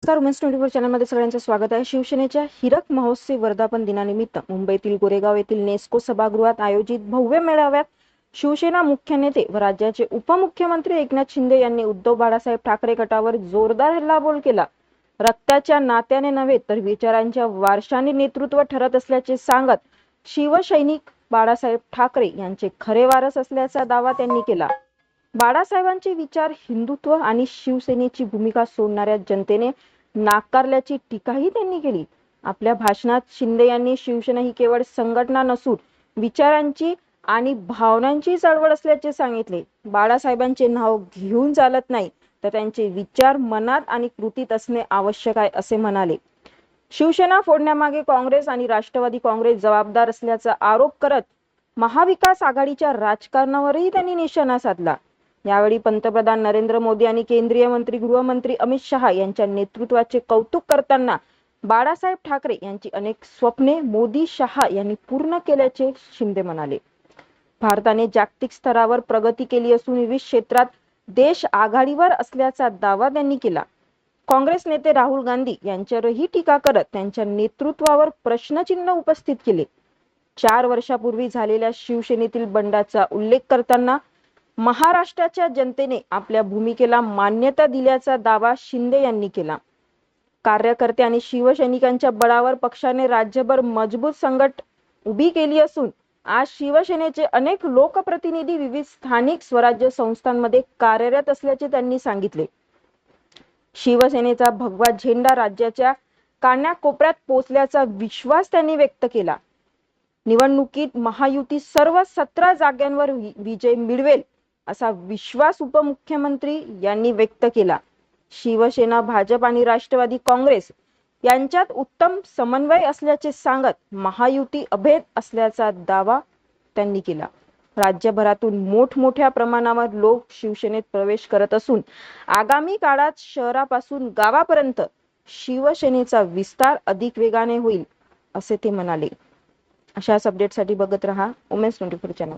नमस्कार, उमेन्स 24 चॅनलमध्ये सगळ्यांचं स्वागत आहे। शिवसेनेच्या हिरक महोत्सवी वर्धापन दिनानिमित्त मुंबईतील गोरेगाव येथील नेस्को सभागृहात आयोजित भव्य मेळाव्यात शिवसेना मुख्य नेते व राज्याचे उपमुख्यमंत्री एकनाथ शिंदे यांनी उद्धव बाळासाहेब ठाकरे गटावर जोरदार हल्लाबोल केला। रक्ताच्या नात्याने नव्हे तर विचारांच्या वारशाने नेतृत्व ठरत असल्याचे सांगत शिवसैनिक बाळासाहेब ठाकरे यांचे खरे वारस असल्याचा दावा त्यांनी केला। बाळासाहेबांचे विचार हिंदुत्व आणि शिवसेनेची भूमिका सोडणाऱ्या जनतेने नाकारल्याची टीकाही त्यांनी केली। आपल्या भाषणात शिंदे यांनी शिवसेना ही केवळ संघटना नसून विचारांची आणि भावनांची चळवळ असल्याचे सांगितले। बाळासाहेबांचे नाव घेऊन चालत नाही तर त्यांचे विचार मनात आणि कृतीत असणे आवश्यक आहे असे म्हणाले। शिवसेना फोडण्यामागे काँग्रेस आणि राष्ट्रवादी काँग्रेस जबाबदार असल्याचा आरोप करत महाविकास आघाडीच्या राजकारणावरही त्यांनी निशाणा साधला। यावेळी पंतप्रधान नरेंद्र मोदी आणि केंद्रीय मंत्री गृहमंत्री अमित शहा यांच्या नेतृत्वाचे कौतुक करताना बाळासाहेब ठाकरे यांची अनेक स्वप्ने मोदी शहा यांनी पूर्ण केल्याचे शिंदे म्हणाले। भारताने जागतिक स्तरावर प्रगती केली असून विविध क्षेत्रात देश आघाडीवर असल्याचा दावा त्यांनी केला। काँग्रेस नेते राहुल गांधी यांच्यावरही टीका करत त्यांच्या नेतृत्वावर प्रश्नचिन्ह उपस्थित केले। 4 वर्षापूर्वी झालेल्या शिवसेनेतील बंडाचा उल्लेख करताना महाराष्ट्राच्या जनतेने आपल्या भूमिकेला मान्यता दिल्याचा दावा शिंदे यांनी केला। कार्यकर्ते आणि शिवसैनिकांच्या बळावर पक्षाने राज्यभर मजबूत संघटना उभी केली असून आज शिवसेनेचे अनेक लोकप्रतिनिधी विविध स्थानिक स्वराज्य संस्थांमध्ये कार्यरत असल्याचे त्यांनी सांगितले। शिवसेनेचा भगवा झेंडा राज्याच्या कानाकोपऱ्यात पोहोचल्याचा विश्वास त्यांनी व्यक्त केला। निवडणुकीत महायुती सर्व 17 जागांवर विजय मिळवेल असा विश्वास उपमुख्यमंत्री यांनी व्यक्त केला। शिवसेना, भाजप आणि राष्ट्रवादी काँग्रेस यांच्यात उत्तम समन्वय असल्याचे सांगत महायुती अभेद असल्याचा दावा त्यांनी केला। राज्यभरातून मोठमोठ्या प्रमाणावर लोक शिवसेनेत प्रवेश करत असून आगामी काळात शहरापासून गावापर्यंत शिवसेनेचा विस्तार अधिक वेगाने होईल असे ते म्हणाले। अशाच अपडेटसाठी बघत रहा उमेन्स 24 चॅनल।